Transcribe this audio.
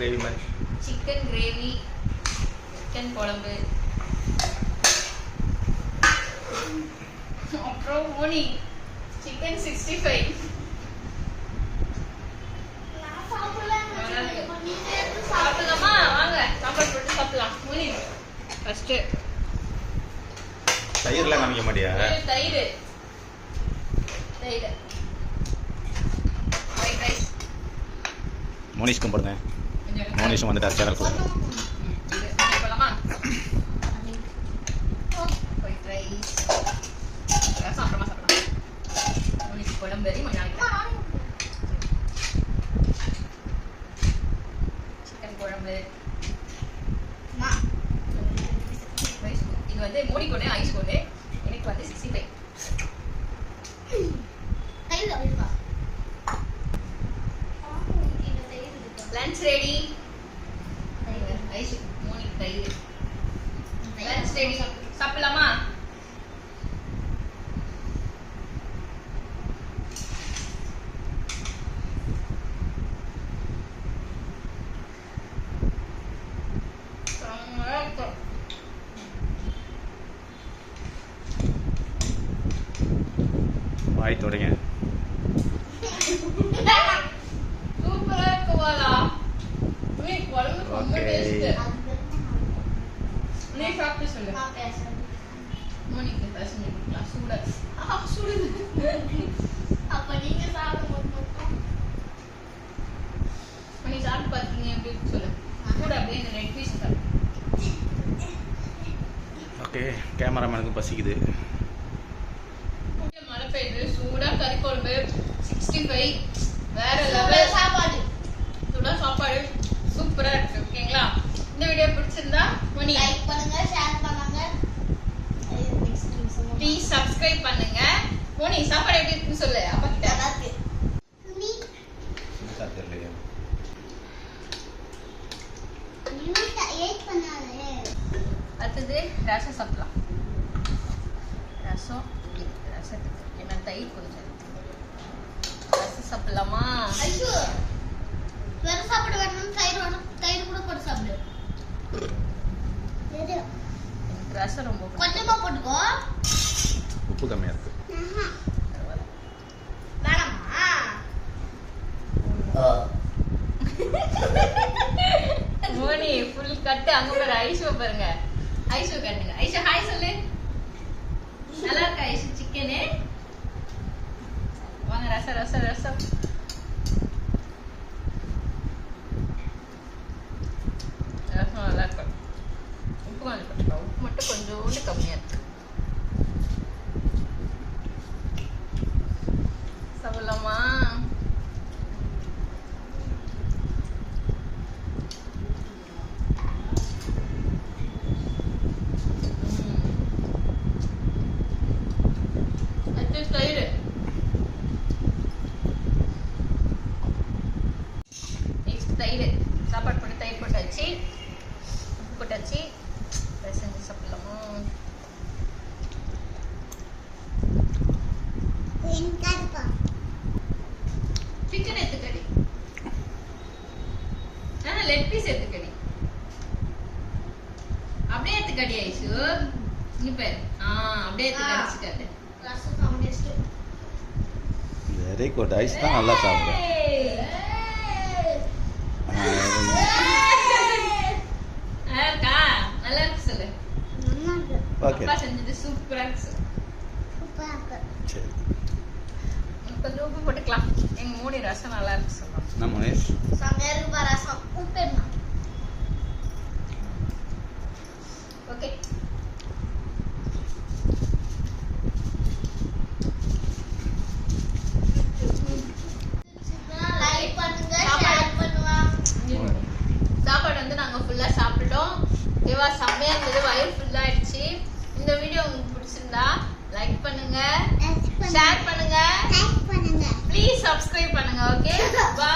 Gravy மாதிரி. Chicken gravy, chicken குழம்பு. அப்புறம் மோனி சிக்கன் 65. சாப்பிடலாமா? வாங்க சாப்பாடு போட்டு சாப்பிடலாம். மோனி ஃபர்ஸ்ட் தயிர்லாம் காமிக்க மாட்டியா? தயிர் தயிர் ஃப்ரைட் ரைஸ். மோனிஷ்க்கும் போடுங்க. மோனிஷும் வந்துட்டார் சேனல் கொடுங்க. போலாமா? ஃப்ரைட் ரைஸ் ரசம் அப்புறமா சாப்பிடலாம். மோனிஷ் குழம்பு சிக்கன் குழம்பு. இது வந்து மோடி கொண்டு ஐஸ் கொண்டு எனக்கு வந்து 65. Lunch ready. ஐஸ் மோனி தயிர். Lunch ready. சாப்பிடலாமா? வாய் தொடங்க. சூப்பரா இருக்கு வாலா. நீ குழம்பு ரொம்ப டேஸ்ட். நீ சாப்பிட்டு சொல்லு. மோனிக்கு பசங்க கொடுக்கலாம் சூடா. சூடு. அப்ப நீங்க சாப்பிடும்போது மட்டும் மணி சாப்பிட்டு பார்த்தீங்க எப்படி சொல்லு. சூடா அப்படியே இந்த ரெட் பீஸ் சாப்பிடு. ஓகே, கேமராமேனுக்கு பசிக்குது. மழை பெய்யுது. சூடா கறி குழம்பு 65. வேற லெவல் சாப்பாடு. சூடா சாப்பாடு சூப்பரா இருக்கு. ஓகேங்களா? இந்த வீடியோ பிடிச்சிருந்தா மணி லைக் பண்ணுங்க, ஷேர் பண்ணுங்க, ப்ளீஸ் சப்ஸ்கிரைப் பண்ணுங்க. மோனி சாப்பாடு எப்படி இருக்குன்னு சொல்லு. அப்பா கிட்ட நல்லா இருக்கு. அடுத்தது ரசம் சாப்பிடலாம். ரசம் ரசத்துக்கு என்ன தயிர் கொஞ்சம். ரசம் சாப்பிடலாமா? ஐயோ வேற சாப்பிட வேணும். தயிர் கூட போட்டு சாப்பிடு. ரசம் ரொம்ப கொஞ்சமா போட்டுக்கோ. உப்பு கம்மியா இருக்கு. வேணாமா? Moni full cut. அங்க பாரு ஐஷோ பாருங்க. ஐஷோ கட்டுங்க. ஐஷோ ஹாய் சொல்லு. நல்லா இருக்கா ஐஷோ சிக்கனு? வாங்க ரசம் ரசம் ரசம். ரசம் நல்லா இருக்கும். உப்பு கொஞ்சம் போட்டுக்கோ. உப்பு மட்டும் கொஞ்சோண்டு கம்மியா இருக்கு. சாப்பிடலாமா? தயிர் நெக்ஸ்ட் தயிர். சாப்பாடு போட்டு தயிர் போட்டாச்சு, உப்பு போட்டாச்சு. செஞ்சு சாப்பிடலாமா? சிக்கன் எடுத்துக்கடி. லெக் பீஸ் எடுத்துக்கடி. அப்படியே எடுத்துக்கடி ஐசு. இங்க பாரு. அப்படியே எடுத்து கடிச்சுக்காது. ரசம் சாப்பிட்டு வெரி குட். ஐஸ் தான் நல்லா சாப்பிடுறேன். நல்லா இருக்கு சொல்லு. ஓகே, அப்பா செஞ்சது சூப்பரா இருக்கு. சரி, கொஞ்சம் உப்பு போட்டுக்கலாம். எங்க மூணு ரசம் நல்லா இருக்கு சொல்லுவோம். நம்ம மோனிஷ் செம்மையா இருக்கு ரசம். உப்பு என்ன? ஓகே, லைக் பண்ணுங்க, ஷேர் பண்ணுங்க. சாப்பாடு வந்து நாங்க ஃபுல்லா சாப்பிட்டோம். தேவா செம்மையா இருந்தது. வயிறு ஃபுல்லா ஆயிடுச்சு. இந்த வீடியோ உங்களுக்கு பிடிச்சிருந்தா லைக் பண்ணுங்க, ஷேர் பண்ணுங்க, ப்ளீஸ் சப்ஸ்கிரைப் பண்ணுங்க. Okay, by.